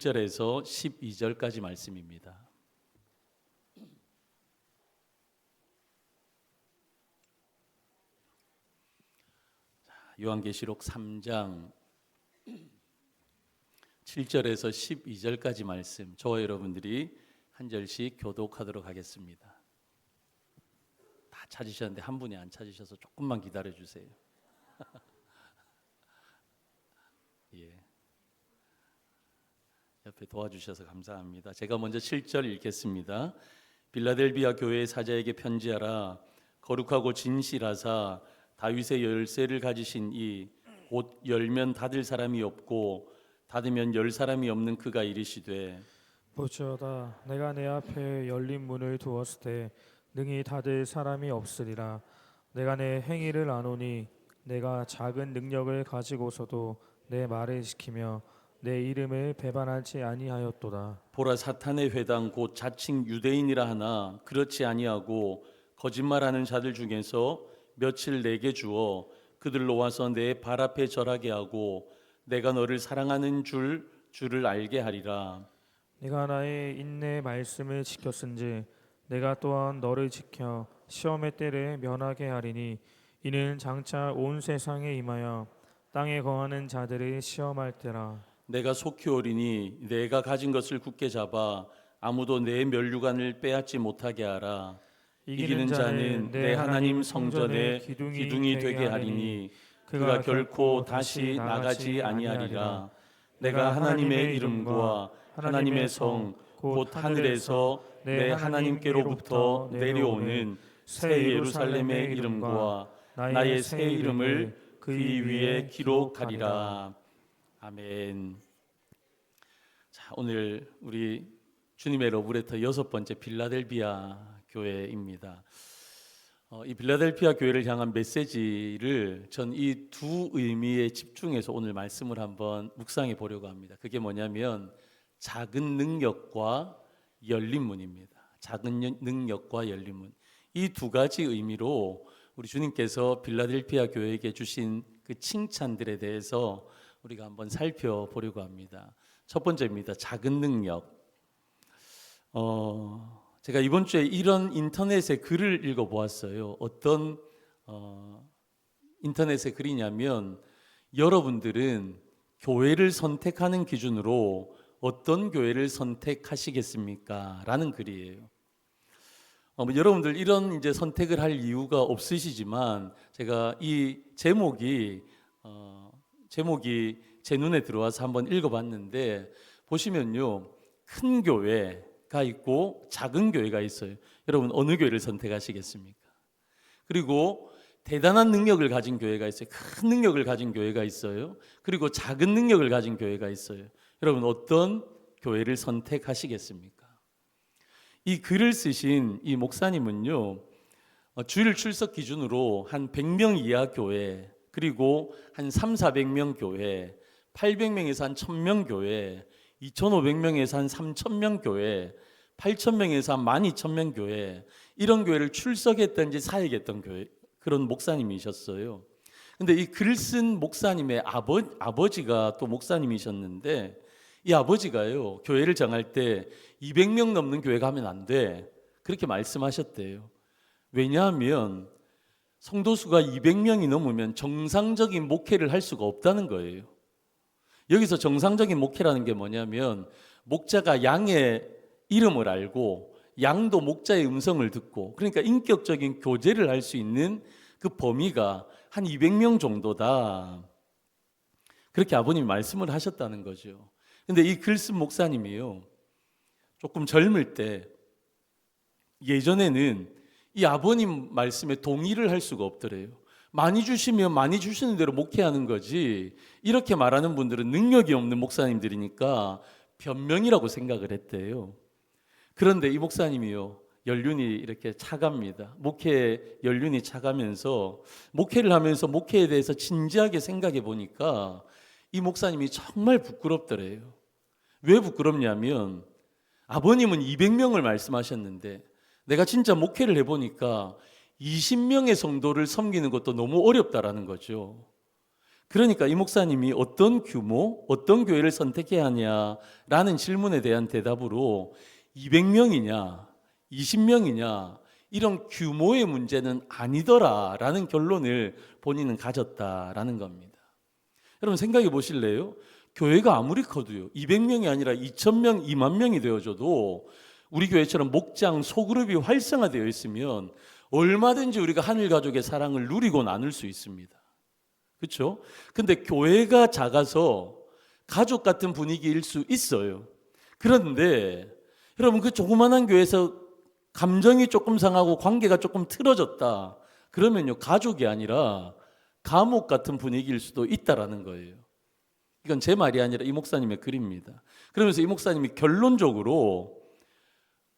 1절에서 12절까지 말씀입니다. 요한계시록 3장 7절에서 12절까지 말씀, 저와 여러분들이 한 절씩 교독하도록 하겠습니다. 다 찾으셨는데 한 분이 안 찾으셔서 조금만 기다려 주세요. 예. 옆에 도와주셔서 감사합니다. 제가 먼저 7절 읽겠습니다. 빌라델비아 교회의 사자에게 편지하라. 거룩하고 진실하사 다윗의 열쇠를 가지신 이 곧 열면 닫을 사람이 없고 닫으면 열 사람이 없는 그가 이르시되 보시오다, 내가 내 앞에 열린 문을 두었을 때 능히 닫을 사람이 없으리라. 내가 내 행위를 아노니 내가 작은 능력을 가지고서도 내 말을 지키며 내 이름을 배반하지 아니하였도다. 보라, 사탄의 회당 곧 자칭 유대인이라 하나 그렇지 아니하고 거짓말하는 자들 중에서 며칠 내게 주어 그들로 와서 내 발 앞에 절하게 하고 내가 너를 사랑하는 줄을 알게 하리라. 네가 나의 인내 말씀을 지켰은지 내가 또한 너를 지켜 시험의 때를 면하게 하리니 이는 장차 온 세상에 임하여 땅에 거하는 자들을 시험할 때라. 내가 속히 오리니 내가 가진 것을 굳게 잡아 아무도 내 면류관을 빼앗지 못하게 하라. 이기는 자는 내 하나님 성전의 기둥이 되게 하리니 그가 결코 다시 나가지 아니하리라. 내가 하나님의 이름과 하나님의 성 곧 하늘에서 내 하나님께로부터 내려오는 새 예루살렘의 이름과 나의 새 이름을 그 위에 기록하리라. 아멘. 자, 오늘 우리 주님의 러브레터 6번째 빌라델비아 교회입니다. 이 빌라델비아 교회를 향한 메시지를 전 이 두 의미에 집중해서 오늘 말씀을 한번 묵상해 보려고 합니다. 그게 뭐냐면 작은 능력과 열린 문입니다. 작은 능력과 열린 문. 이 두 가지 의미로 우리 주님께서 빌라델비아 교회에게 주신 그 칭찬들에 대해서 우리가 한번 살펴보려고 합니다. 첫 번째입니다. 작은 능력. 제가 이번 주에 이런 인터넷의 글을 읽어보았어요. 어떤 인터넷의 글이냐면 여러분들은 교회를 선택하는 기준으로 어떤 교회를 선택하시겠습니까? 라는 글이에요. 여러분들 이런 이제 선택을 할 이유가 없으시지만 제가 이 제목이 제 눈에 들어와서 한번 읽어봤는데 보시면요, 큰 교회가 있고 작은 교회가 있어요. 여러분 어느 교회를 선택하시겠습니까? 그리고 대단한 능력을 가진 교회가 있어요. 큰 능력을 가진 교회가 있어요. 그리고 작은 능력을 가진 교회가 있어요. 여러분 어떤 교회를 선택하시겠습니까? 이 글을 쓰신 이 목사님은요, 주일 출석 기준으로 한 100명 이하 교회, 그리고 한 300~400명 교회, 800명에서 한 1000명 교회, 2500명에서 한 3000명 교회, 8000명에서 한 12000명 교회, 이런 교회를 출석했던지 사역했던 교회, 그런 목사님이셨어요. 근데 이 글 쓴 목사님의 아버지가 또 목사님이셨는데 이 아버지가요, 교회를 정할 때 200명 넘는 교회 가면 안 돼, 그렇게 말씀하셨대요. 왜냐하면 성도수가 200명이 넘으면 정상적인 목회를 할 수가 없다는 거예요. 여기서 정상적인 목회라는 게 뭐냐면 목자가 양의 이름을 알고 양도 목자의 음성을 듣고, 그러니까 인격적인 교제를 할 수 있는 그 범위가 한 200명 정도다, 그렇게 아버님이 말씀을 하셨다는 거죠. 근데 이 글 쓴 목사님이요, 조금 젊을 때 예전에는 이 아버님 말씀에 동의를 할 수가 없더래요. 많이 주시면 많이 주시는 대로 목회하는 거지, 이렇게 말하는 분들은 능력이 없는 목사님들이니까 변명이라고 생각을 했대요. 그런데 이 목사님이요, 연륜이 이렇게 차갑니다. 목회 연륜이 차가면서 목회를 하면서 목회에 대해서 진지하게 생각해 보니까 이 목사님이 정말 부끄럽더래요. 왜 부끄럽냐면 아버님은 200명을 말씀하셨는데 내가 진짜 목회를 해보니까 20명의 성도를 섬기는 것도 너무 어렵다라는 거죠. 그러니까 이 목사님이 어떤 규모, 어떤 교회를 선택해야 하냐라는 질문에 대한 대답으로 200명이냐, 20명이냐 이런 규모의 문제는 아니더라라는 결론을 본인은 가졌다라는 겁니다. 여러분 생각해 보실래요? 교회가 아무리 커도요, 200명이 아니라 2,000명, 2만 명이 되어져도 우리 교회처럼 목장, 소그룹이 활성화되어 있으면 얼마든지 우리가 하늘 가족의 사랑을 누리고 나눌 수 있습니다. 그렇죠? 근데 교회가 작아서 가족 같은 분위기일 수 있어요. 그런데 여러분 그 조그만한 교회에서 감정이 조금 상하고 관계가 조금 틀어졌다. 그러면요 가족이 아니라 감옥 같은 분위기일 수도 있다라는 거예요. 이건 제 말이 아니라 이 목사님의 글입니다. 그러면서 이 목사님이 결론적으로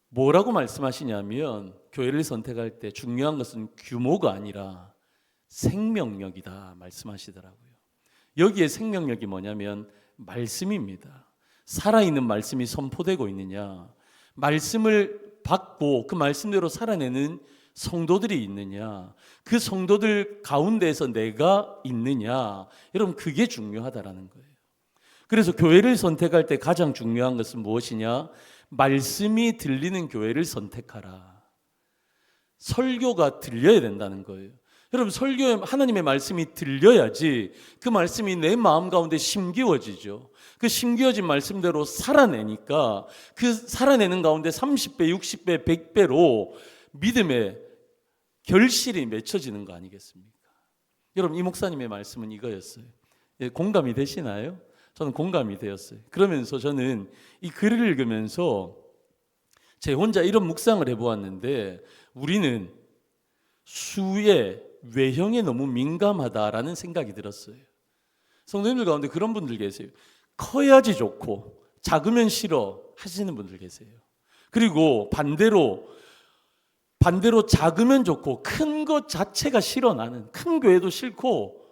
뭐라고 말씀하시냐면 교회를 선택할 때 중요한 것은 규모가 아니라 생명력이다 말씀하시더라고요. 여기에 생명력이 뭐냐면 말씀입니다. 살아있는 말씀이 선포되고 있느냐, 말씀을 받고 그 말씀대로 살아내는 성도들이 있느냐, 그 성도들 가운데에서 내가 있느냐, 여러분 그게 중요하다라는 거예요. 그래서 교회를 선택할 때 가장 중요한 것은 무엇이냐? 말씀이 들리는 교회를 선택하라. 설교가 들려야 된다는 거예요. 여러분 설교에 하나님의 말씀이 들려야지 그 말씀이 내 마음 가운데 심기워지죠. 그 심기워진 말씀대로 살아내니까 그 살아내는 가운데 30배, 60배, 100배로 믿음의 결실이 맺혀지는 거 아니겠습니까? 여러분 이 목사님의 말씀은 이거였어요. 공감이 되시나요? 저는 공감이 되었어요. 그러면서 저는 이 글을 읽으면서 제 혼자 이런 묵상을 해보았는데 우리는 수의 외형에 너무 민감하다라는 생각이 들었어요. 성도님들 가운데 그런 분들 계세요. 커야지 좋고 작으면 싫어 하시는 분들 계세요. 그리고 반대로 작으면 좋고 큰 것 자체가 싫어, 나는 큰 교회도 싫고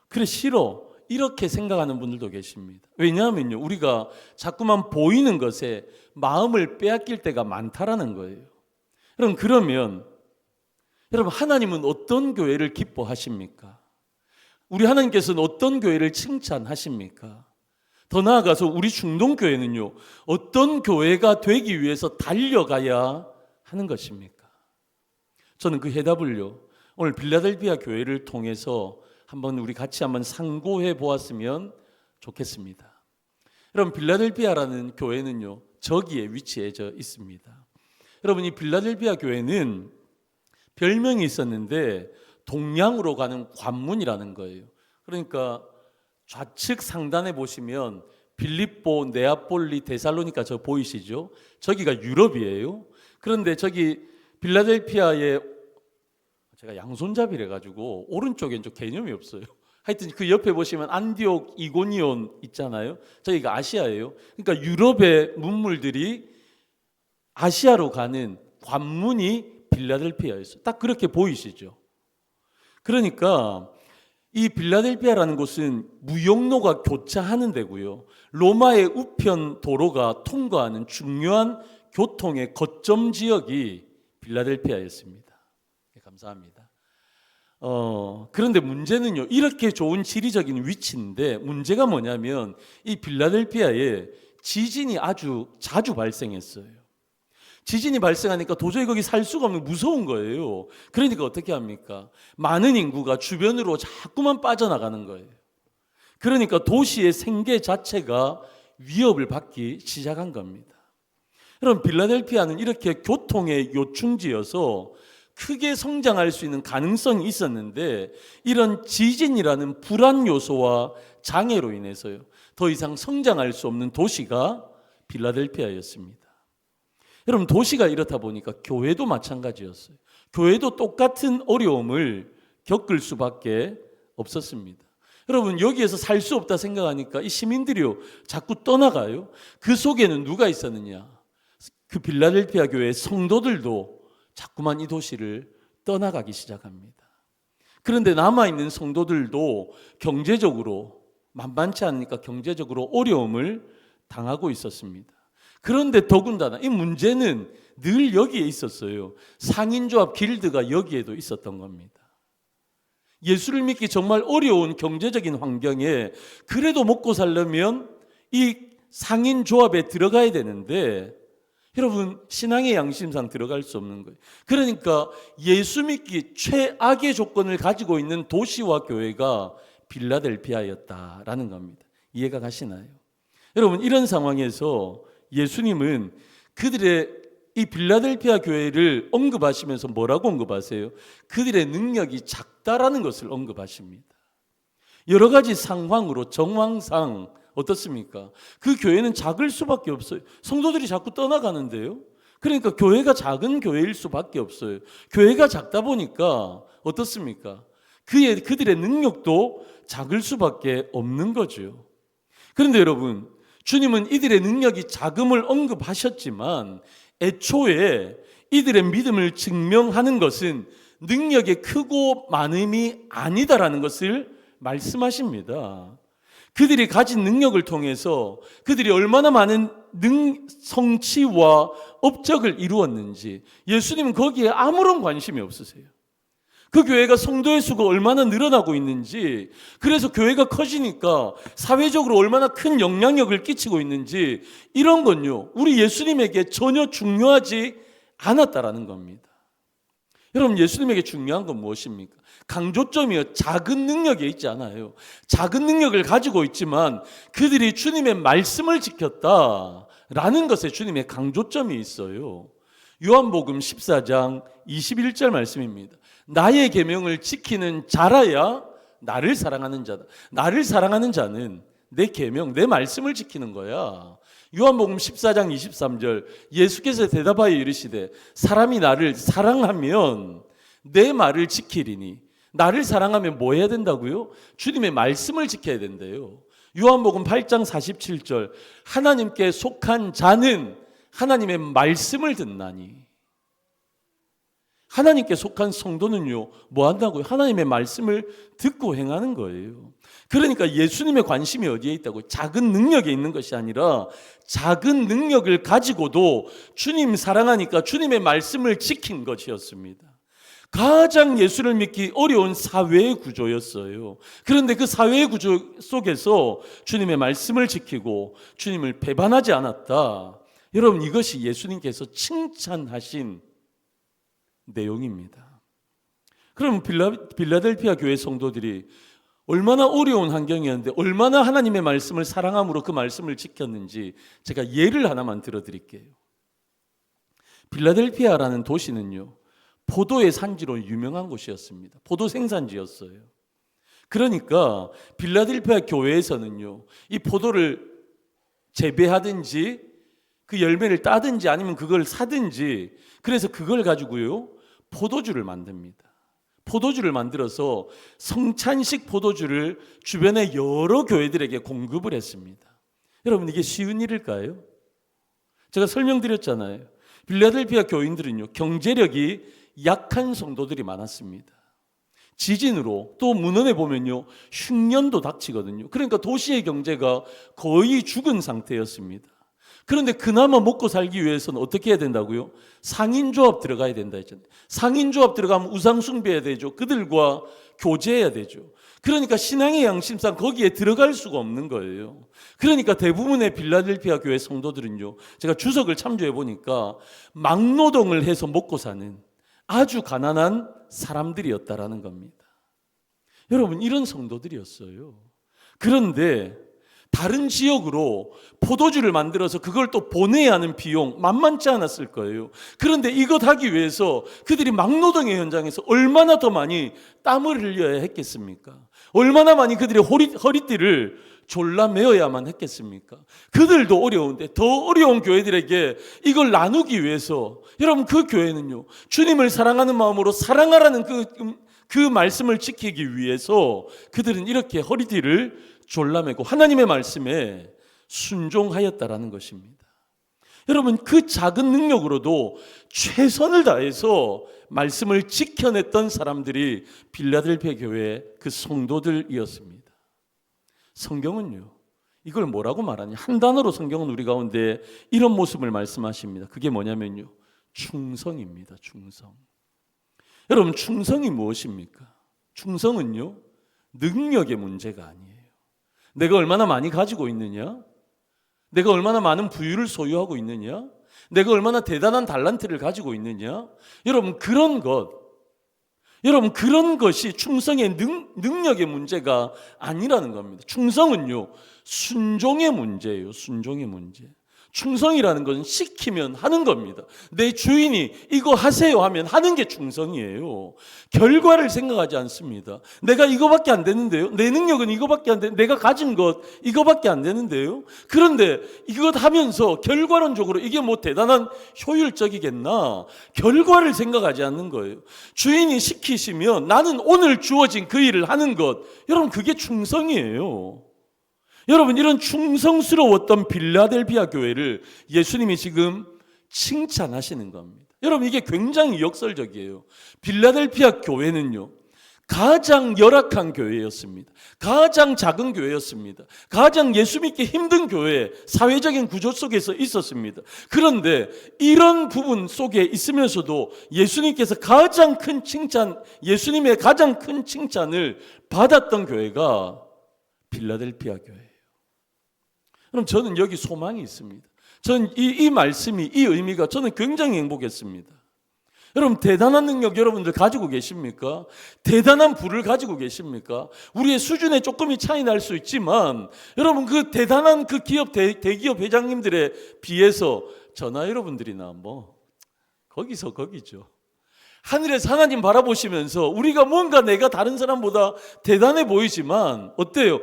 그래 싫어 이렇게 생각하는 분들도 계십니다. 왜냐하면요 우리가 자꾸만 보이는 것에 마음을 빼앗길 때가 많다라는 거예요. 그러면 여러분 하나님은 어떤 교회를 기뻐하십니까? 우리 하나님께서는 어떤 교회를 칭찬하십니까? 더 나아가서 우리 중동교회는요 어떤 교회가 되기 위해서 달려가야 하는 것입니까? 저는 그 해답을요 오늘 빌라델비아 교회를 통해서 우리 같이 한번 상고해 보았으면 좋겠습니다. 여러분 빌라델비아라는 교회는요 저기에 위치해져 있습니다. 여러분 이 빌라델비아 교회는 별명이 있었는데 동양으로 가는 관문이라는 거예요. 그러니까 좌측 상단에 보시면 빌립보, 네아폴리, 데살로니가 저 보이시죠? 저기가 유럽이에요. 그런데 저기 빌라델피아에 제가 양손잡이래 가지고 오른쪽엔 좀 개념이 없어요. 하여튼 그 옆에 보시면 안디옥, 이고니온 있잖아요. 저기가 아시아예요. 그러니까 유럽의 문물들이 아시아로 가는 관문이 빌라델피아였어요. 딱 그렇게 보이시죠? 그러니까 이 빌라델피아라는 곳은 무역로가 교차하는 데고요. 로마의 우편 도로가 통과하는 중요한 교통의 거점 지역이 빌라델피아였습니다. 감사합니다. 그런데 문제는요. 이렇게 좋은 지리적인 위치인데 문제가 뭐냐면 이 빌라델피아에 지진이 아주 자주 발생했어요. 지진이 발생하니까 도저히 거기 살 수가 없는 무서운 거예요. 그러니까 어떻게 합니까? 많은 인구가 주변으로 자꾸만 빠져나가는 거예요. 그러니까 도시의 생계 자체가 위협을 받기 시작한 겁니다. 여러분 빌라델피아는 이렇게 교통의 요충지여서 크게 성장할 수 있는 가능성이 있었는데 이런 지진이라는 불안 요소와 장애로 인해서요 더 이상 성장할 수 없는 도시가 빌라델피아였습니다. 여러분 도시가 이렇다 보니까 교회도 마찬가지였어요. 교회도 똑같은 어려움을 겪을 수밖에 없었습니다. 여러분 여기에서 살 수 없다 생각하니까 이 시민들이요 자꾸 떠나가요. 그 속에는 누가 있었느냐? 그 빌라델피아 교회의 성도들도 자꾸만 이 도시를 떠나가기 시작합니다. 그런데 남아있는 성도들도 경제적으로 만만치 않으니까 경제적으로 어려움을 당하고 있었습니다. 그런데 더군다나 이 문제는 늘 여기에 있었어요. 상인조합 길드가 여기에도 있었던 겁니다. 예수를 믿기 정말 어려운 경제적인 환경에 그래도 먹고 살려면 이 상인 조합에 들어가야 되는데 여러분 신앙의 양심상 들어갈 수 없는 거예요. 그러니까 예수 믿기 최악의 조건을 가지고 있는 도시와 교회가 빌라델피아였다라는 겁니다. 이해가 가시나요? 여러분 이런 상황에서 예수님은 그들의 이 빌라델피아 교회를 언급하시면서 뭐라고 언급하세요? 그들의 능력이 작다라는 것을 언급하십니다. 여러 가지 상황으로 정황상 어떻습니까? 그 교회는 작을 수밖에 없어요. 성도들이 자꾸 떠나가는데요. 그러니까 교회가 작은 교회일 수밖에 없어요. 교회가 작다 보니까 어떻습니까? 그들의 능력도 작을 수밖에 없는 거죠. 그런데 여러분, 주님은 이들의 능력이 작음을 언급하셨지만 애초에 이들의 믿음을 증명하는 것은 능력의 크고 많음이 아니다라는 것을 말씀하십니다. 그들이 가진 능력을 통해서 그들이 얼마나 많은 성취와 업적을 이루었는지 예수님은 거기에 아무런 관심이 없으세요. 그 교회가 성도의 수가 얼마나 늘어나고 있는지, 그래서 교회가 커지니까 사회적으로 얼마나 큰 영향력을 끼치고 있는지, 이런 건요 우리 예수님에게 전혀 중요하지 않았다라는 겁니다. 여러분 예수님에게 중요한 건 무엇입니까? 강조점이요 작은 능력에 있지 않아요. 작은 능력을 가지고 있지만 그들이 주님의 말씀을 지켰다라는 것에 주님의 강조점이 있어요. 요한복음 14장 21절 말씀입니다. 나의 계명을 지키는 자라야 나를 사랑하는 자다. 나를 사랑하는 자는 내 계명, 내 말씀을 지키는 거야. 요한복음 14장 23절 예수께서 대답하여 이르시되 사람이 나를 사랑하면 내 말을 지키리니. 나를 사랑하면 뭐 해야 된다고요? 주님의 말씀을 지켜야 된대요. 요한복음 8장 47절 하나님께 속한 자는 하나님의 말씀을 듣나니. 하나님께 속한 성도는요 뭐 한다고요? 하나님의 말씀을 듣고 행하는 거예요. 그러니까 예수님의 관심이 어디에 있다고요? 작은 능력에 있는 것이 아니라 작은 능력을 가지고도 주님 사랑하니까 주님의 말씀을 지킨 것이었습니다. 가장 예수를 믿기 어려운 사회의 구조였어요. 그런데 그 사회의 구조 속에서 주님의 말씀을 지키고 주님을 배반하지 않았다. 여러분 이것이 예수님께서 칭찬하신 내용입니다. 그럼 빌라델피아 교회 성도들이 얼마나 어려운 환경이었는데 얼마나 하나님의 말씀을 사랑함으로 그 말씀을 지켰는지 제가 예를 하나만 들어드릴게요. 빌라델피아라는 도시는요 포도의 산지로 유명한 곳이었습니다. 포도 생산지였어요. 그러니까 빌라델피아 교회에서는요 이 포도를 재배하든지 그 열매를 따든지 아니면 그걸 사든지 그래서 그걸 가지고요 포도주를 만듭니다. 포도주를 만들어서 성찬식 포도주를 주변의 여러 교회들에게 공급을 했습니다. 여러분 이게 쉬운 일일까요? 제가 설명드렸잖아요. 빌라델피아 교인들은요 경제력이 약한 성도들이 많았습니다. 지진으로 또 문헌에 보면요 흉년도 닥치거든요. 그러니까 도시의 경제가 거의 죽은 상태였습니다. 그런데 그나마 먹고 살기 위해서는 어떻게 해야 된다고요? 상인조합 들어가야 된다 했잖아요. 상인조합 들어가면 우상 숭배해야 되죠. 그들과 교제해야 되죠. 그러니까 신앙의 양심상 거기에 들어갈 수가 없는 거예요. 그러니까 대부분의 빌라델피아 교회 성도들은요 제가 주석을 참조해 보니까 막노동을 해서 먹고 사는 아주 가난한 사람들이었다라는 겁니다. 여러분 이런 성도들이었어요. 그런데 다른 지역으로 포도주를 만들어서 그걸 또 보내야 하는 비용 만만치 않았을 거예요. 그런데 이것 하기 위해서 그들이 막노동의 현장에서 얼마나 더 많이 땀을 흘려야 했겠습니까? 얼마나 많이 그들의 허리띠를 졸라매어야만 했겠습니까? 그들도 어려운데 더 어려운 교회들에게 이걸 나누기 위해서 여러분 그 교회는요 주님을 사랑하는 마음으로 사랑하라는 그 말씀을 지키기 위해서 그들은 이렇게 허리띠를 졸라매고 하나님의 말씀에 순종하였다라는 것입니다. 여러분 그 작은 능력으로도 최선을 다해서 말씀을 지켜냈던 사람들이 빌라델피아 교회의 그 성도들이었습니다. 성경은요 이걸 뭐라고 말하냐? 한 단어로 성경은 우리 가운데 이런 모습을 말씀하십니다. 그게 뭐냐면요 충성입니다. 충성. 여러분 충성이 무엇입니까? 충성은요, 능력의 문제가 아니에요. 내가 얼마나 많이 가지고 있느냐? 내가 얼마나 많은 부유를 소유하고 있느냐? 내가 얼마나 대단한 달란트를 가지고 있느냐? 여러분, 그런 것이 충성의 능력의 문제가 아니라는 겁니다. 충성은요, 순종의 문제예요. 순종의 문제. 충성이라는 것은 시키면 하는 겁니다. 내 주인이 이거 하세요 하면 하는 게 충성이에요. 결과를 생각하지 않습니다. 내가 이거밖에 안 되는데요. 내 능력은 이거밖에 안 되는데, 내가 가진 것 이거밖에 안 되는데요. 그런데 이것 하면서 결과론적으로 이게 뭐 대단한 효율적이겠나? 결과를 생각하지 않는 거예요. 주인이 시키시면 나는 오늘 주어진 그 일을 하는 것, 여러분, 그게 충성이에요. 여러분, 이런 충성스러웠던 빌라델비아 교회를 예수님이 지금 칭찬하시는 겁니다. 여러분, 이게 굉장히 역설적이에요. 빌라델비아 교회는요, 가장 열악한 교회였습니다. 가장 작은 교회였습니다. 가장 예수 믿기 힘든 교회, 사회적인 구조 속에서 있었습니다. 그런데 이런 부분 속에 있으면서도 예수님께서 가장 큰 칭찬, 예수님의 가장 큰 칭찬을 받았던 교회가 빌라델비아 교회예요. 그럼 저는 여기 소망이 있습니다. 저는 이 말씀이, 이 의미가 저는 굉장히 행복했습니다. 여러분, 대단한 능력 여러분들 가지고 계십니까? 대단한 부를 가지고 계십니까? 우리의 수준에 조금이 차이 날 수 있지만 여러분, 그 대단한 그 기업, 대기업 회장님들에 비해서 저나 여러분들이나 뭐 거기서 거기죠. 하늘에서 하나님 바라보시면서 우리가 뭔가 내가 다른 사람보다 대단해 보이지만 어때요?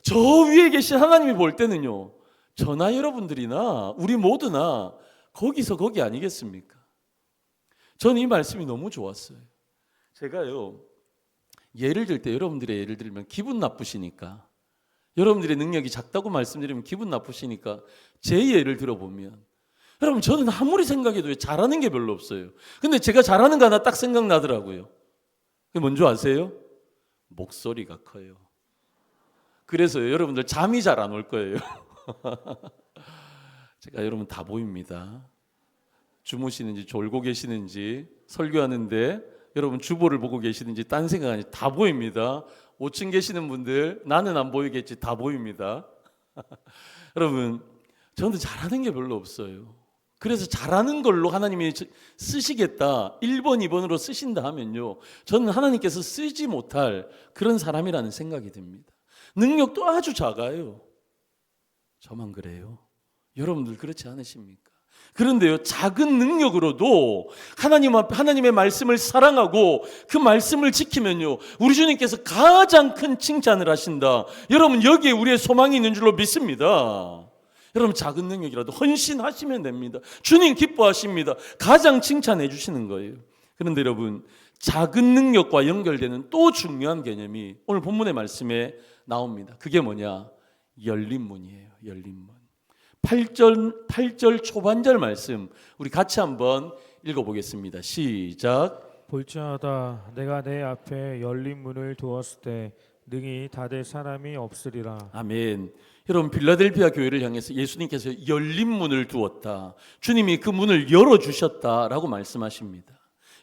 저 위에 계신 하나님이 볼 때는요, 저나 여러분들이나 우리 모두나 거기서 거기 아니겠습니까? 저는 이 말씀이 너무 좋았어요. 제가요, 예를 들 때 여러분들의 예를 들면 기분 나쁘시니까, 여러분들의 능력이 작다고 말씀드리면 기분 나쁘시니까 제 예를 들어보면, 여러분, 저는 아무리 생각해도 잘하는 게 별로 없어요. 근데 제가 잘하는 거 하나 딱 생각나더라고요. 그게 뭔지 아세요? 목소리가 커요. 그래서 여러분들 잠이 잘 안 올 거예요. 제가 여러분 다 보입니다. 주무시는지 졸고 계시는지, 설교하는데 여러분 주보를 보고 계시는지 딴 생각하는지 다 보입니다. 5층 계시는 분들 나는 안 보이겠지, 다 보입니다. 여러분, 저는 잘하는 게 별로 없어요. 그래서 잘하는 걸로 하나님이 쓰시겠다, 1번, 2번으로 쓰신다 하면요, 저는 하나님께서 쓰지 못할 그런 사람이라는 생각이 듭니다. 능력도 아주 작아요. 저만 그래요? 여러분들 그렇지 않으십니까? 그런데요, 작은 능력으로도 하나님 앞에 하나님의 말씀을 사랑하고 그 말씀을 지키면요, 우리 주님께서 가장 큰 칭찬을 하신다. 여러분, 여기에 우리의 소망이 있는 줄로 믿습니다. 여러분, 작은 능력이라도 헌신하시면 됩니다. 주님 기뻐하십니다. 가장 칭찬해 주시는 거예요. 그런데 여러분, 작은 능력과 연결되는 또 중요한 개념이 오늘 본문의 말씀에 나옵니다. 그게 뭐냐? 열린 문이에요. 열린 문. 8절 초반절 말씀 우리 같이 한번 읽어보겠습니다. 시작. 볼지어다 내가 내 앞에 열린 문을 두었을 때 능히 닫을 사람이 없으리라. 아멘. 여러분, 빌라델비아 교회를 향해서 예수님께서 열린 문을 두었다, 주님이 그 문을 열어주셨다라고 말씀하십니다.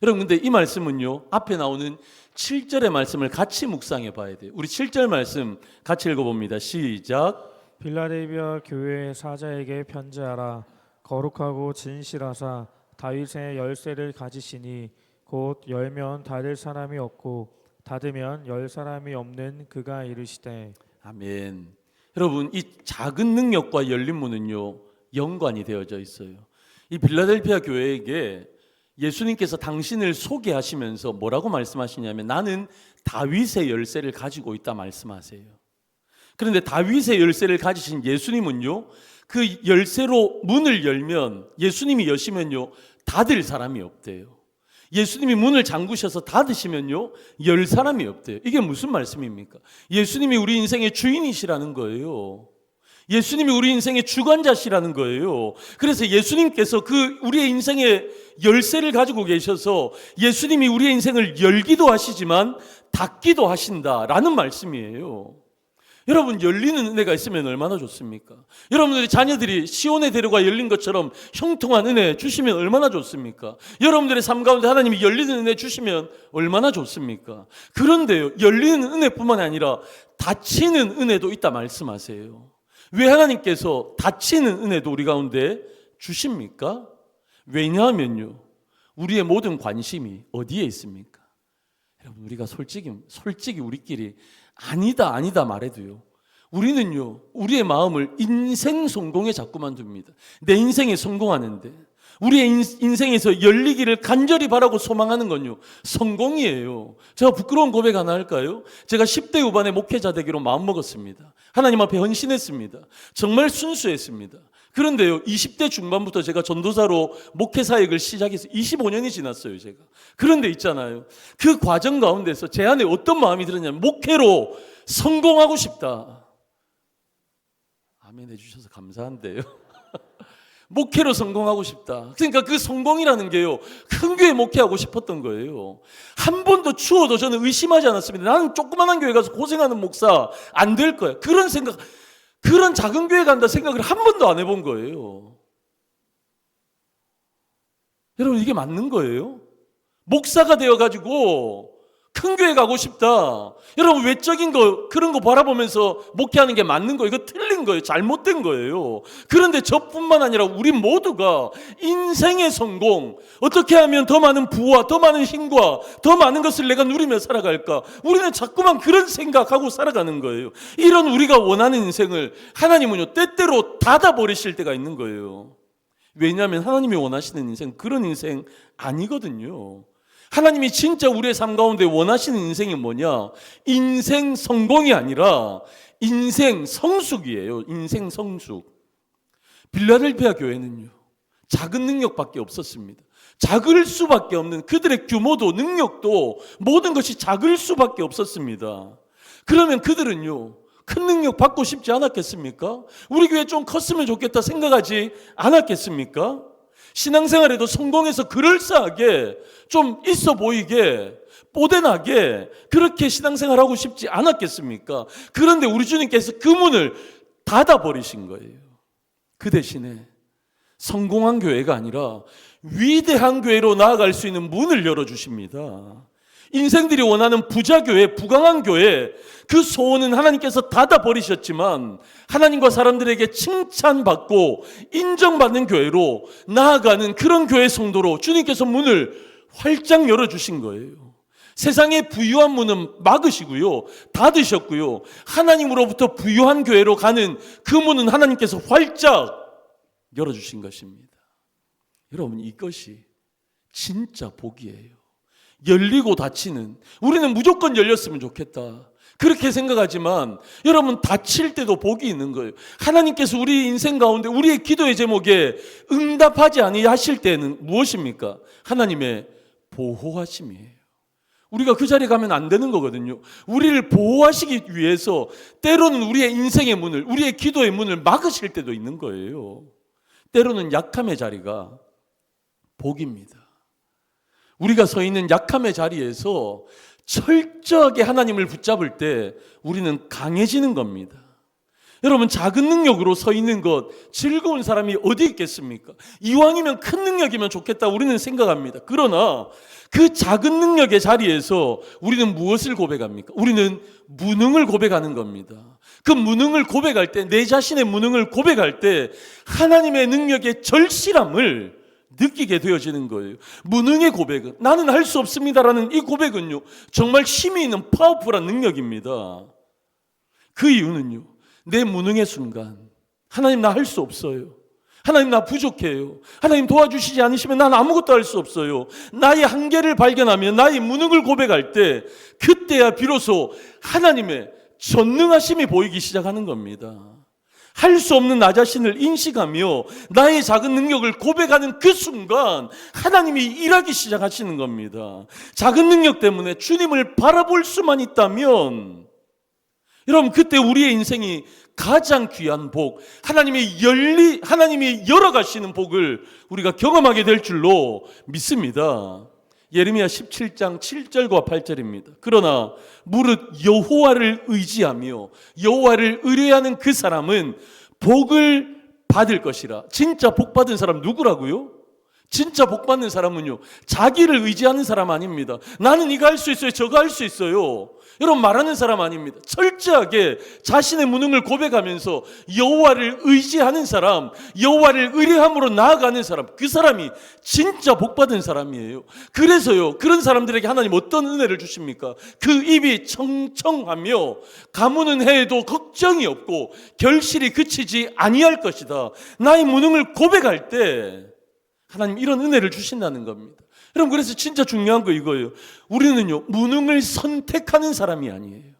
여러분, 근데 이 말씀은요, 앞에 나오는 7절의 말씀을 같이 묵상해 봐야 돼요. 우리 7절 말씀 같이 읽어봅니다. 시작. 빌라델비아 교회 사자에게 편지하라. 거룩하고 진실하사 다윗의 열쇠를 가지시니 곧 열면 닫을 사람이 없고 닫으면 열 사람이 없는 그가 이르시되. 아멘. 여러분, 이 작은 능력과 열린 문은요, 연관이 되어져 있어요. 이 빌라델비아 교회에게 예수님께서 당신을 소개하시면서 뭐라고 말씀하시냐면, 나는 다윗의 열쇠를 가지고 있다 말씀하세요. 그런데 다윗의 열쇠를 가지신 예수님은요, 그 열쇠로 문을 열면, 예수님이 여시면요, 닫을 사람이 없대요. 예수님이 문을 잠그셔서 닫으시면요, 열 사람이 없대요. 이게 무슨 말씀입니까? 예수님이 우리 인생의 주인이시라는 거예요. 예수님이 우리 인생의 주관자시라는 거예요. 그래서 예수님께서 그 우리의 인생의 열쇠를 가지고 계셔서 예수님이 우리의 인생을 열기도 하시지만 닫기도 하신다라는 말씀이에요. 여러분, 열리는 은혜가 있으면 얼마나 좋습니까? 여러분들의 자녀들이 시온의 대로가 열린 것처럼 형통한 은혜 주시면 얼마나 좋습니까? 여러분들의 삶 가운데 하나님이 열리는 은혜 주시면 얼마나 좋습니까? 그런데요, 열리는 은혜뿐만 아니라 닫히는 은혜도 있다 말씀하세요. 왜 하나님께서 닫히는 은혜도 우리 가운데 주십니까? 왜냐하면요, 우리의 모든 관심이 어디에 있습니까? 여러분, 우리가 솔직히 우리끼리 아니다 말해도요, 우리는요, 우리의 마음을 인생 성공에 자꾸만 둡니다. 내 인생에 성공하는데, 우리의 인생에서 열리기를 간절히 바라고 소망하는 건요, 성공이에요. 제가 부끄러운 고백 하나 할까요? 제가 10대 후반에 목회자 되기로 마음먹었습니다. 하나님 앞에 헌신했습니다. 정말 순수했습니다. 그런데요, 20대 중반부터 제가 전도사로 목회 사역을 시작해서 25년이 지났어요, 제가. 그런데 있잖아요, 그 과정 가운데서 제 안에 어떤 마음이 들었냐면, 목회로 성공하고 싶다. 아멘 해주셔서 감사한데요. 목회로 성공하고 싶다. 그러니까 그 성공이라는 게요, 큰 교회 목회하고 싶었던 거예요. 한 번도 추워도 저는 의심하지 않았습니다. 나는 조그만한 교회 가서 고생하는 목사 안 될 거야. 그런 작은 교회 간다 생각을 한 번도 안 해본 거예요. 여러분, 이게 맞는 거예요? 목사가 되어가지고 큰 교회 가고 싶다. 여러분, 외적인 거, 그런 거 바라보면서 목회하는 게 맞는 거예요? 이거 틀린 거예요. 잘못된 거예요. 그런데 저뿐만 아니라 우리 모두가 인생의 성공, 어떻게 하면 더 많은 부와 더 많은 힘과 더 많은 것을 내가 누리며 살아갈까? 우리는 자꾸만 그런 생각하고 살아가는 거예요. 이런 우리가 원하는 인생을 하나님은요, 때때로 닫아버리실 때가 있는 거예요. 왜냐하면 하나님이 원하시는 인생, 그런 인생 아니거든요. 하나님이 진짜 우리의 삶 가운데 원하시는 인생이 뭐냐? 인생 성공이 아니라 인생 성숙이에요. 인생 성숙. 빌라델피아 교회는요, 작은 능력밖에 없었습니다. 작을 수밖에 없는, 그들의 규모도 능력도 모든 것이 작을 수밖에 없었습니다. 그러면 그들은요, 큰 능력 받고 싶지 않았겠습니까? 우리 교회 좀 컸으면 좋겠다 생각하지 않았겠습니까? 신앙생활에도 성공해서 그럴싸하게 좀 있어 보이게 뽀대나게 그렇게 신앙생활하고 싶지 않았겠습니까? 그런데 우리 주님께서 그 문을 닫아버리신 거예요. 그 대신에 성공한 교회가 아니라 위대한 교회로 나아갈 수 있는 문을 열어주십니다. 인생들이 원하는 부자 교회, 부강한 교회, 그 소원은 하나님께서 닫아버리셨지만 하나님과 사람들에게 칭찬받고 인정받는 교회로 나아가는 그런 교회 성도로 주님께서 문을 활짝 열어주신 거예요. 세상의 부유한 문은 막으시고요, 닫으셨고요, 하나님으로부터 부유한 교회로 가는 그 문은 하나님께서 활짝 열어주신 것입니다. 여러분, 이것이 진짜 복이에요. 열리고 닫히는, 우리는 무조건 열렸으면 좋겠다 그렇게 생각하지만 여러분, 닫힐 때도 복이 있는 거예요. 하나님께서 우리 인생 가운데 우리의 기도의 제목에 응답하지 아니하실 때는 무엇입니까? 하나님의 보호하심이에요. 우리가 그 자리에 가면 안 되는 거거든요. 우리를 보호하시기 위해서 때로는 우리의 인생의 문을, 우리의 기도의 문을 막으실 때도 있는 거예요. 때로는 약함의 자리가 복입니다. 우리가 서 있는 약함의 자리에서 철저하게 하나님을 붙잡을 때 우리는 강해지는 겁니다. 여러분, 작은 능력으로 서 있는 것 즐거운 사람이 어디 있겠습니까? 이왕이면 큰 능력이면 좋겠다 우리는 생각합니다. 그러나 그 작은 능력의 자리에서 우리는 무엇을 고백합니까? 우리는 무능을 고백하는 겁니다. 그 무능을 고백할 때, 내 자신의 무능을 고백할 때 하나님의 능력의 절실함을 느끼게 되어지는 거예요. 무능의 고백은, 나는 할 수 없습니다라는 이 고백은요, 정말 힘이 있는 파워풀한 능력입니다. 그 이유는요, 내 무능의 순간, 하나님 나 할 수 없어요. 하나님 나 부족해요. 하나님 도와주시지 않으시면 난 아무것도 할 수 없어요. 나의 한계를 발견하면, 나의 무능을 고백할 때 그때야 비로소 하나님의 전능하심이 보이기 시작하는 겁니다. 할 수 없는 나 자신을 인식하며 나의 작은 능력을 고백하는 그 순간 하나님이 일하기 시작하시는 겁니다. 작은 능력 때문에 주님을 바라볼 수만 있다면 여러분, 그때 우리의 인생이 가장 귀한 복, 하나님이 열어가시는 복을 우리가 경험하게 될 줄로 믿습니다. 예레미야 17장 7절과 8절입니다. 그러나 무릇 여호와를 의지하며 여호와를 의뢰하는 그 사람은 복을 받을 것이라. 진짜 복 받은 사람 누구라고요? 진짜 복 받는 사람은요, 자기를 의지하는 사람 아닙니다. 나는 이거 할 수 있어요, 저거 할 수 있어요, 여러분 말하는 사람 아닙니다. 철저하게 자신의 무능을 고백하면서 여호와를 의지하는 사람, 여호와를 의뢰함으로 나아가는 사람, 그 사람이 진짜 복 받은 사람이에요. 그래서요, 그런 사람들에게 하나님 어떤 은혜를 주십니까? 그 입이 청청하며 가무는 해에도 걱정이 없고 결실이 그치지 아니할 것이다. 나의 무능을 고백할 때 하나님 이런 은혜를 주신다는 겁니다. 여러분, 그래서 진짜 중요한 거 이거예요. 우리는요, 무능을 선택하는 사람이 아니에요.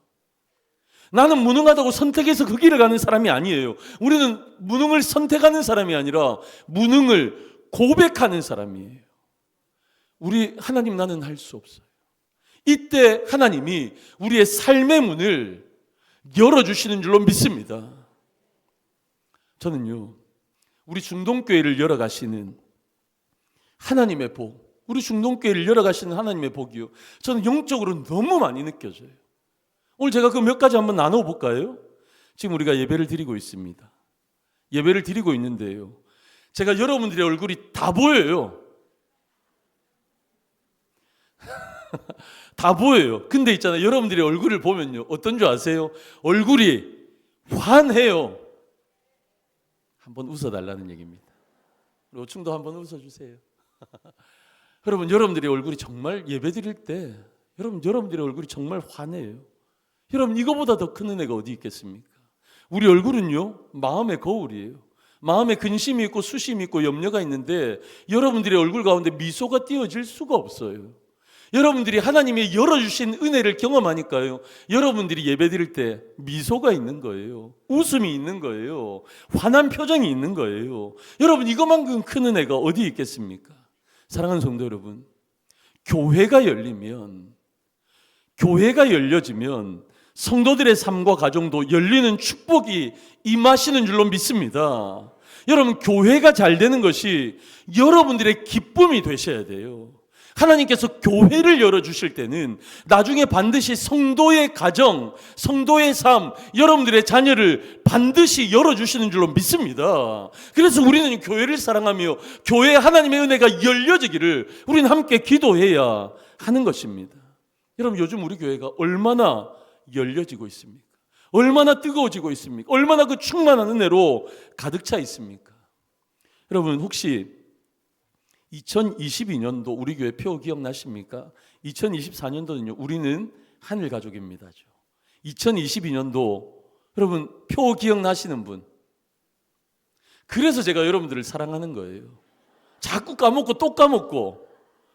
나는 무능하다고 선택해서 그 길을 가는 사람이 아니에요. 우리는 무능을 선택하는 사람이 아니라 무능을 고백하는 사람이에요. 우리 하나님, 나는 할 수 없어요. 이때 하나님이 우리의 삶의 문을 열어주시는 줄로 믿습니다. 저는요, 우리 중동교회를 열어가시는 하나님의 복, 우리 중동교회를 열어가시는 하나님의 복이요, 저는 영적으로 너무 많이 느껴져요. 오늘 제가 그 몇 가지 한번 나눠볼까요? 지금 우리가 예배를 드리고 있습니다. 예배를 드리고 있는데요, 제가 여러분들의 얼굴이 다 보여요. 다 보여요. 근데 있잖아요, 여러분들의 얼굴을 보면요, 어떤 줄 아세요? 얼굴이 환해요. 한번 웃어달라는 얘기입니다. 우리 오충도 한번 웃어주세요. 여러분, 여러분들의 얼굴이 정말 예배 드릴 때 여러분들의 얼굴이 정말 환해요. 여러분, 이거보다 더 큰 은혜가 어디 있겠습니까? 우리 얼굴은요, 마음의 거울이에요. 마음에 근심이 있고 수심이 있고 염려가 있는데 여러분들의 얼굴 가운데 미소가 띄어질 수가 없어요. 여러분들이 하나님이 열어주신 은혜를 경험하니까요, 여러분들이 예배드릴 때 미소가 있는 거예요. 웃음이 있는 거예요. 환한 표정이 있는 거예요. 여러분, 이것만큼 큰 은혜가 어디 있겠습니까? 사랑하는 성도 여러분, 교회가 열려지면 성도들의 삶과 가정도 열리는 축복이 임하시는 줄로 믿습니다. 여러분, 교회가 잘 되는 것이 여러분들의 기쁨이 되셔야 돼요. 하나님께서 교회를 열어주실 때는 나중에 반드시 성도의 가정, 성도의 삶, 여러분들의 자녀를 반드시 열어주시는 줄로 믿습니다. 그래서 우리는 교회를 사랑하며 교회에 하나님의 은혜가 열려지기를 우리는 함께 기도해야 하는 것입니다. 여러분, 요즘 우리 교회가 얼마나 열려지고 있습니까? 얼마나 뜨거워지고 있습니까? 얼마나 그 충만한 은혜로 가득 차 있습니까? 여러분, 혹시 2022년도 우리 교회 표 기억나십니까? 2024년도는요, 우리는 하늘 가족입니다. 2022년도 여러분 표 기억나시는 분? 그래서 제가 여러분들을 사랑하는 거예요. 자꾸 까먹고 또 까먹고,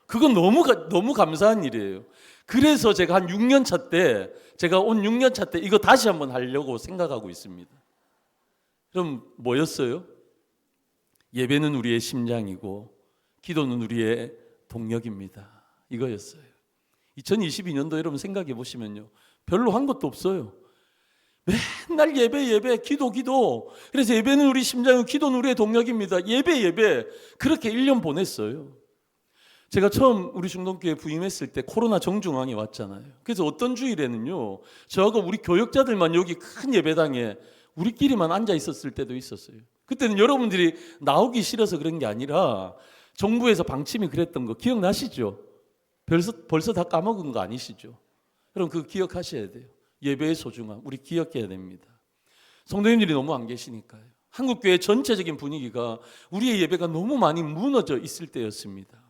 그건 너무 감사한 일이에요. 그래서 제가 한 6년 차 때, 제가 온 6년 차 때 이거 다시 한번 하려고 생각하고 있습니다. 그럼 뭐였어요? 예배는 우리의 심장이고 기도는 우리의 동력입니다. 이거였어요. 2022년도 여러분 생각해 보시면요, 별로 한 것도 없어요. 맨날 예배, 기도. 그래서 예배는 우리 심장이고 기도는 우리의 동력입니다. 예배. 그렇게 1년 보냈어요. 제가 처음 우리 중동교회 부임했을 때 코로나 정중앙에 왔잖아요. 그래서 어떤 주일에는요, 저하고 우리 교역자들만 여기 큰 예배당에 우리끼리만 앉아 있었을 때도 있었어요. 그때는 여러분들이 나오기 싫어서 그런 게 아니라 정부에서 방침이 그랬던 거 기억나시죠? 벌써 다 까먹은 거 아니시죠? 여러분, 그거 기억하셔야 돼요. 예배의 소중함 우리 기억해야 됩니다. 성도님들이 너무 안 계시니까요. 한국교회 전체적인 분위기가 우리의 예배가 너무 많이 무너져 있을 때였습니다.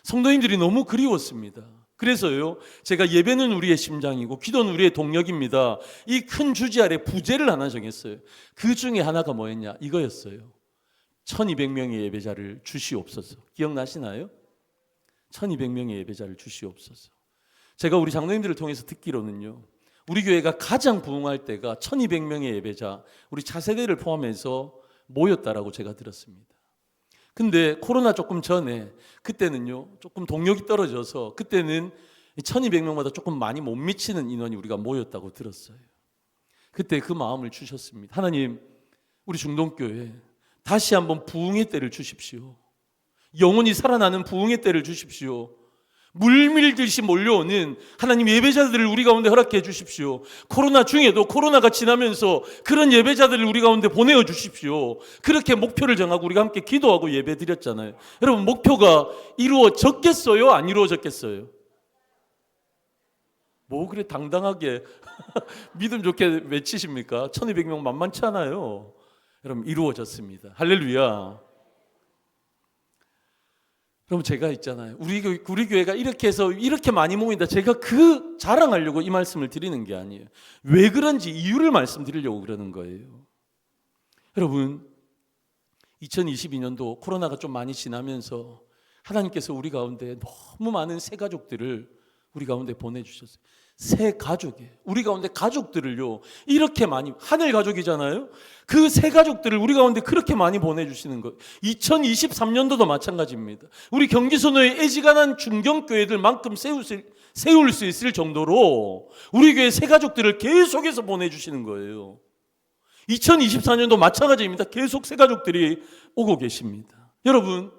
성도님들이 너무 그리웠습니다. 그래서요, 제가 예배는 우리의 심장이고 기도는 우리의 동력입니다, 이 큰 주제 아래 부제를 하나 정했어요. 그 중에 하나가 뭐였냐? 이거였어요. 1200명의 예배자를 주시옵소서. 기억나시나요? 1200명의 예배자를 주시옵소서. 제가 우리 장로님들을 통해서 듣기로는요, 우리 교회가 가장 부흥할 때가 1200명의 예배자, 우리 차세대를 포함해서 모였다라고 제가 들었습니다. 근데 코로나 조금 전에, 그때는요 조금 동력이 떨어져서 그때는 1200명마다 조금 많이 못 미치는 인원이 우리가 모였다고 들었어요. 그때 그 마음을 주셨습니다. 하나님, 우리 중동교회 다시 한번 부흥의 때를 주십시오. 영원히 살아나는 부흥의 때를 주십시오. 물밀듯이 몰려오는 하나님 예배자들을 우리 가운데 허락해 주십시오. 코로나 중에도 코로나가 지나면서 그런 예배자들을 우리 가운데 보내어 주십시오. 그렇게 목표를 정하고 우리가 함께 기도하고 예배 드렸잖아요. 여러분, 목표가 이루어졌겠어요? 안 이루어졌겠어요? 뭐 그래 당당하게 믿음 좋게 외치십니까? 1200명 만만치 않아요. 여러분, 이루어졌습니다. 할렐루야. 그럼 제가 있잖아요. 우리 교회가 이렇게 해서 이렇게 많이 모인다. 제가 그 자랑하려고 이 말씀을 드리는 게 아니에요. 왜 그런지 이유를 말씀드리려고 그러는 거예요. 여러분, 2022년도 코로나가 좀 많이 지나면서 하나님께서 우리 가운데 너무 많은 새 가족들을 우리 가운데 보내주셨어요. 새 가족이에요. 우리 가운데 가족들을요, 이렇게 많이, 하늘 가족이잖아요. 그 새 가족들을 우리 가운데 그렇게 많이 보내주시는 거예요. 2023년도도 마찬가지입니다. 우리 경기선호의 애지간한 중경교회들만큼 세울 수 있을 정도로 우리 교회 새 가족들을 계속해서 보내주시는 거예요. 2024년도 마찬가지입니다. 계속 새 가족들이 오고 계십니다. 여러분,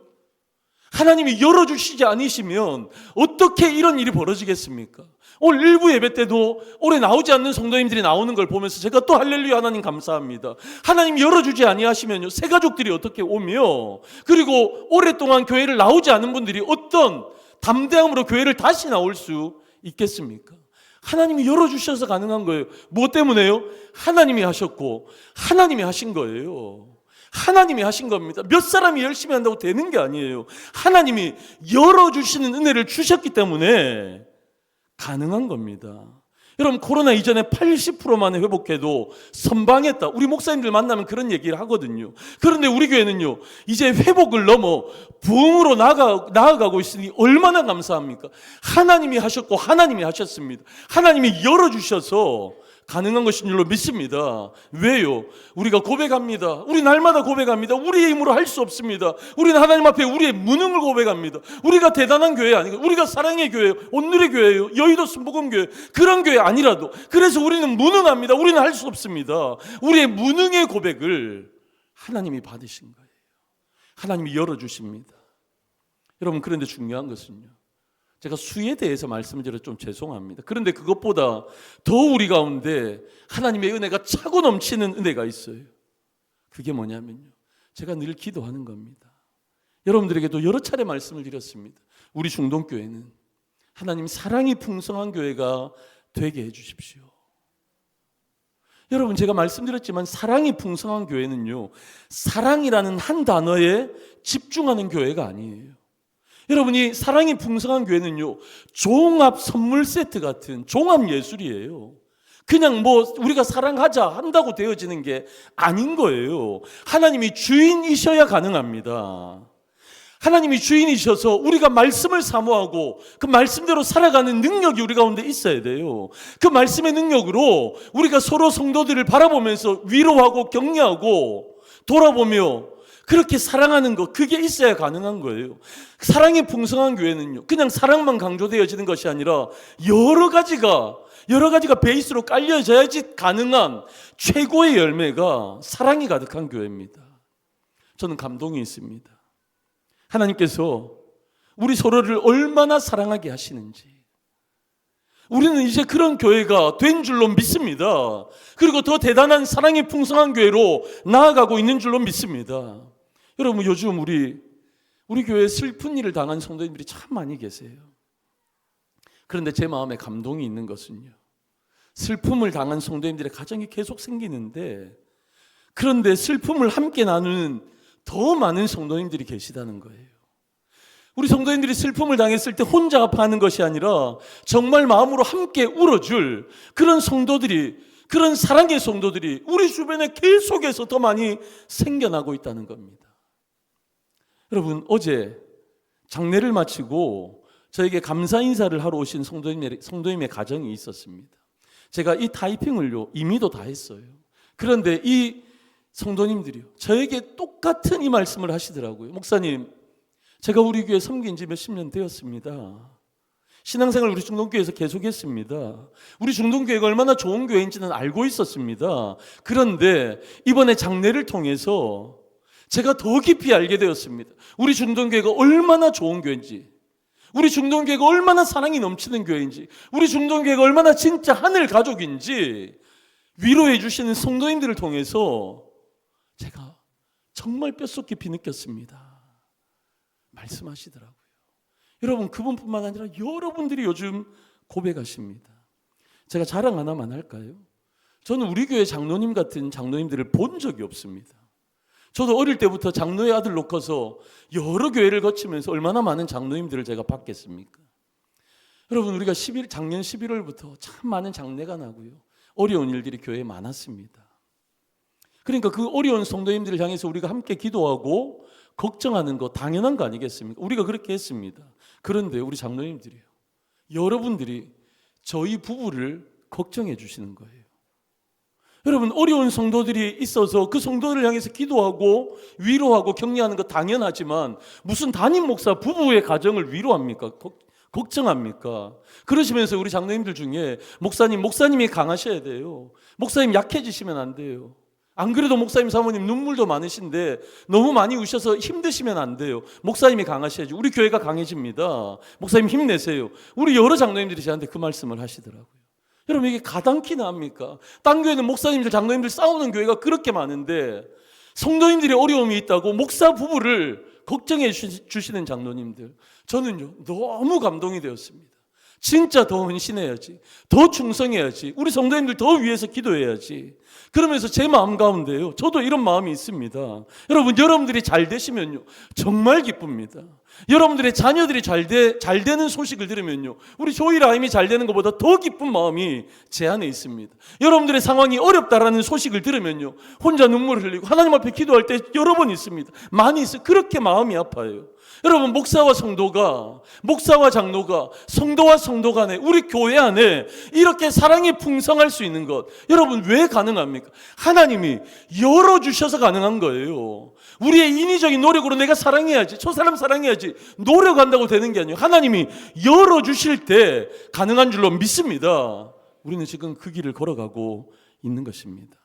하나님이 열어주시지 않으시면 어떻게 이런 일이 벌어지겠습니까? 오늘 일부 예배 때도 올해 나오지 않는 성도님들이 나오는 걸 보면서 제가 또 할렐루야 하나님 감사합니다. 하나님 열어주지 아니하시면요, 새 가족들이 어떻게 오며, 그리고 오랫동안 교회를 나오지 않은 분들이 어떤 담대함으로 교회를 다시 나올 수 있겠습니까? 하나님이 열어주셔서 가능한 거예요. 무엇 때문에요? 하나님이 하셨고 하나님이 하신 거예요. 하나님이 하신 겁니다. 몇 사람이 열심히 한다고 되는 게 아니에요. 하나님이 열어주시는 은혜를 주셨기 때문에 가능한 겁니다. 여러분, 코로나 이전에 80%만에 회복해도 선방했다. 우리 목사님들 만나면 그런 얘기를 하거든요. 그런데 우리 교회는요, 이제 회복을 넘어 부흥으로 나아가고 있으니 얼마나 감사합니까? 하나님이 하셨고 하나님이 하셨습니다. 하나님이 열어주셔서 가능한 것인 줄로 믿습니다. 왜요? 우리가 고백합니다. 우리 날마다 고백합니다. 우리의 힘으로 할 수 없습니다. 우리는 하나님 앞에 우리의 무능을 고백합니다. 우리가 대단한 교회 아니고, 우리가 사랑의 교회, 온누리 교회예요, 여의도 순복음교회, 그런 교회 아니라도, 그래서 우리는 무능합니다. 우리는 할 수 없습니다. 우리의 무능의 고백을 하나님이 받으신 거예요. 하나님이 열어주십니다. 여러분, 그런데 중요한 것은요, 제가 수에 대해서 말씀을 드려 좀 죄송합니다. 그런데 그것보다 더 우리 가운데 하나님의 은혜가 차고 넘치는 은혜가 있어요. 그게 뭐냐면요, 제가 늘 기도하는 겁니다. 여러분들에게도 여러 차례 말씀을 드렸습니다. 우리 중동교회는 하나님 사랑이 풍성한 교회가 되게 해주십시오. 여러분, 제가 말씀드렸지만 사랑이 풍성한 교회는요, 사랑이라는 한 단어에 집중하는 교회가 아니에요. 여러분이 사랑이 풍성한 교회는요, 종합 선물 세트 같은 종합 예술이에요. 그냥 뭐 우리가 사랑하자 한다고 되어지는 게 아닌 거예요. 하나님이 주인이셔야 가능합니다. 하나님이 주인이셔서 우리가 말씀을 사모하고 그 말씀대로 살아가는 능력이 우리 가운데 있어야 돼요. 그 말씀의 능력으로 우리가 서로 성도들을 바라보면서 위로하고 격려하고 돌아보며 그렇게 사랑하는 것, 그게 있어야 가능한 거예요. 사랑이 풍성한 교회는요, 그냥 사랑만 강조되어지는 것이 아니라 여러 가지가 베이스로 깔려져야지 가능한 최고의 열매가 사랑이 가득한 교회입니다. 저는 감동이 있습니다. 하나님께서 우리 서로를 얼마나 사랑하게 하시는지, 우리는 이제 그런 교회가 된 줄로 믿습니다. 그리고 더 대단한 사랑이 풍성한 교회로 나아가고 있는 줄로 믿습니다. 여러분, 요즘 우리 교회에 슬픈 일을 당한 성도님들이 참 많이 계세요. 그런데 제 마음에 감동이 있는 것은요, 슬픔을 당한 성도님들의 가정이 계속 생기는데, 그런데 슬픔을 함께 나누는 더 많은 성도님들이 계시다는 거예요. 우리 성도님들이 슬픔을 당했을 때 혼자 아파하는 것이 아니라 정말 마음으로 함께 울어줄 그런 성도들이, 그런 사랑의 성도들이 우리 주변에 계속해서 더 많이 생겨나고 있다는 겁니다. 여러분, 어제 장례를 마치고 저에게 감사 인사를 하러 오신 성도님의 가정이 있었습니다. 제가 이 타이핑을요, 이미도 다 했어요. 그런데 이 성도님들이요, 저에게 똑같은 이 말씀을 하시더라고요. 목사님, 제가 우리 교회 섬긴 지 몇십 년 되었습니다. 신앙생활 우리 중동교회에서 계속했습니다. 우리 중동교회가 얼마나 좋은 교회인지는 알고 있었습니다. 그런데 이번에 장례를 통해서 제가 더 깊이 알게 되었습니다. 우리 중동교회가 얼마나 좋은 교회인지, 우리 중동교회가 얼마나 사랑이 넘치는 교회인지, 우리 중동교회가 얼마나 진짜 하늘 가족인지 위로해 주시는 성도님들을 통해서 제가 정말 뼛속 깊이 느꼈습니다. 말씀하시더라고요. 여러분, 그분뿐만 아니라 여러분들이 요즘 고백하십니다. 제가 자랑 하나만 할까요? 저는 우리 교회 장로님 같은 장로님들을 본 적이 없습니다. 저도 어릴 때부터 장로의 아들 놓고서 여러 교회를 거치면서 얼마나 많은 장로님들을 제가 봤겠습니까? 여러분, 우리가 작년 11월부터 참 많은 장례가 나고요, 어려운 일들이 교회에 많았습니다. 그러니까 그 어려운 성도님들을 향해서 우리가 함께 기도하고 걱정하는 거 당연한 거 아니겠습니까? 우리가 그렇게 했습니다. 그런데 우리 장로님들이요, 여러분들이 저희 부부를 걱정해 주시는 거예요. 여러분, 어려운 성도들이 있어서 그 성도들을 향해서 기도하고 위로하고 격려하는 거 당연하지만 무슨 담임 목사 부부의 가정을 위로합니까? 걱정합니까? 그러시면서 우리 장로님들 중에 목사님이 강하셔야 돼요. 목사님 약해지시면 안 돼요. 안 그래도 목사님 사모님 눈물도 많으신데 너무 많이 우셔서 힘드시면 안 돼요. 목사님이 강하셔야지. 우리 교회가 강해집니다. 목사님 힘내세요. 우리 여러 장로님들이 저한테 그 말씀을 하시더라고요. 여러분, 이게 가당키나 합니까? 딴 교회는 목사님들 장로님들 싸우는 교회가 그렇게 많은데 성도님들이 어려움이 있다고 목사 부부를 걱정해 주시는 장로님들, 저는요 너무 감동이 되었습니다. 진짜 더 헌신해야지, 더 충성해야지, 우리 성도님들 더 위해서 기도해야지. 그러면서 제 마음 가운데요, 저도 이런 마음이 있습니다. 여러분들이 잘 되시면요 정말 기쁩니다. 여러분들의 자녀들이 잘 되는 소식을 들으면요, 우리 조이 라임이 잘 되는 것보다 더 기쁜 마음이 제 안에 있습니다. 여러분들의 상황이 어렵다라는 소식을 들으면요, 혼자 눈물을 흘리고 하나님 앞에 기도할 때 여러 번 있습니다. 많이 있어요. 그렇게 마음이 아파요. 여러분, 목사와 장로가, 성도와 성도 간에, 우리 교회 안에 이렇게 사랑이 풍성할 수 있는 것, 여러분 왜 가능합니까? 하나님이 열어주셔서 가능한 거예요. 우리의 인위적인 노력으로 내가 사랑해야지, 저 사람 사랑해야지 노력한다고 되는 게 아니에요. 하나님이 열어주실 때 가능한 줄로 믿습니다. 우리는 지금 그 길을 걸어가고 있는 것입니다.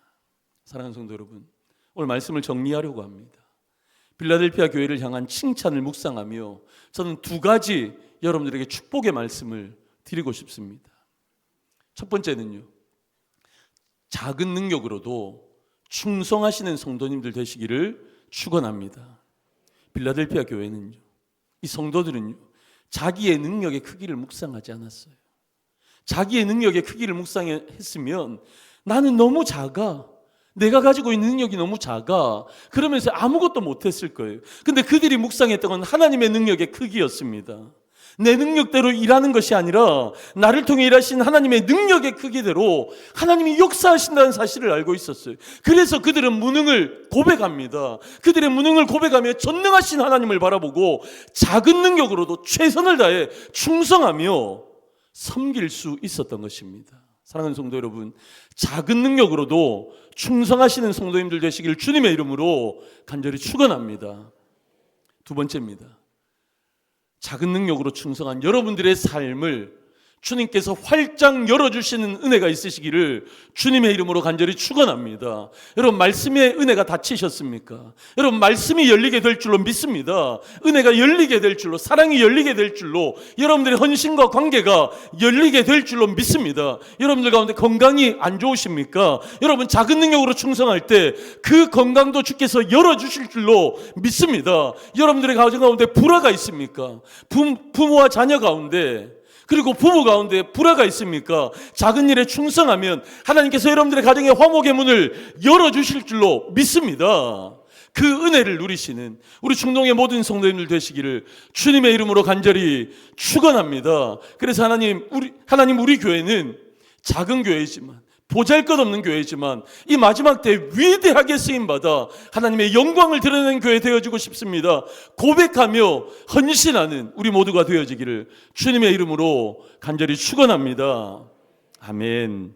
사랑하는 성도 여러분, 오늘 말씀을 정리하려고 합니다. 빌라델피아 교회를 향한 칭찬을 묵상하며 저는 두 가지 여러분들에게 축복의 말씀을 드리고 싶습니다. 첫 번째는요, 작은 능력으로도 충성하시는 성도님들 되시기를 축원합니다. 빌라델피아 교회는요, 이 성도들은요 자기의 능력의 크기를 묵상하지 않았어요. 자기의 능력의 크기를 묵상했으면 나는 너무 작아, 내가 가지고 있는 능력이 너무 작아, 그러면서 아무것도 못했을 거예요. 근데 그들이 묵상했던 건 하나님의 능력의 크기였습니다. 내 능력대로 일하는 것이 아니라 나를 통해 일하신 하나님의 능력의 크기대로 하나님이 역사하신다는 사실을 알고 있었어요. 그래서 그들은 무능을 고백합니다. 그들의 무능을 고백하며 전능하신 하나님을 바라보고 작은 능력으로도 최선을 다해 충성하며 섬길 수 있었던 것입니다. 사랑하는 성도 여러분, 작은 능력으로도 충성하시는 성도님들 되시길 주님의 이름으로 간절히 축원합니다. 두 번째입니다. 작은 능력으로 충성한 여러분들의 삶을 주님께서 활짝 열어주시는 은혜가 있으시기를 주님의 이름으로 간절히 축원합니다. 여러분, 말씀의 은혜가 닫히셨습니까? 여러분, 말씀이 열리게 될 줄로 믿습니다. 은혜가 열리게 될 줄로, 사랑이 열리게 될 줄로, 여러분들의 헌신과 관계가 열리게 될 줄로 믿습니다. 여러분들 가운데 건강이 안 좋으십니까? 여러분, 작은 능력으로 충성할 때 그 건강도 주께서 열어주실 줄로 믿습니다. 여러분들의 가정 가운데 불화가 있습니까? 부모와 자녀 가운데, 그리고 부부 가운데 불화가 있습니까? 작은 일에 충성하면 하나님께서 여러분들의 가정의 화목의 문을 열어주실 줄로 믿습니다. 그 은혜를 누리시는 우리 중동의 모든 성도님들 되시기를 주님의 이름으로 간절히 축원합니다. 그래서 하나님 우리 교회는 작은 교회이지만, 보잘것없는 교회지만 이 마지막 때 위대하게 쓰임받아 하나님의 영광을 드러내는 교회 되어지고 싶습니다. 고백하며 헌신하는 우리 모두가 되어지기를 주님의 이름으로 간절히 축원합니다. 아멘.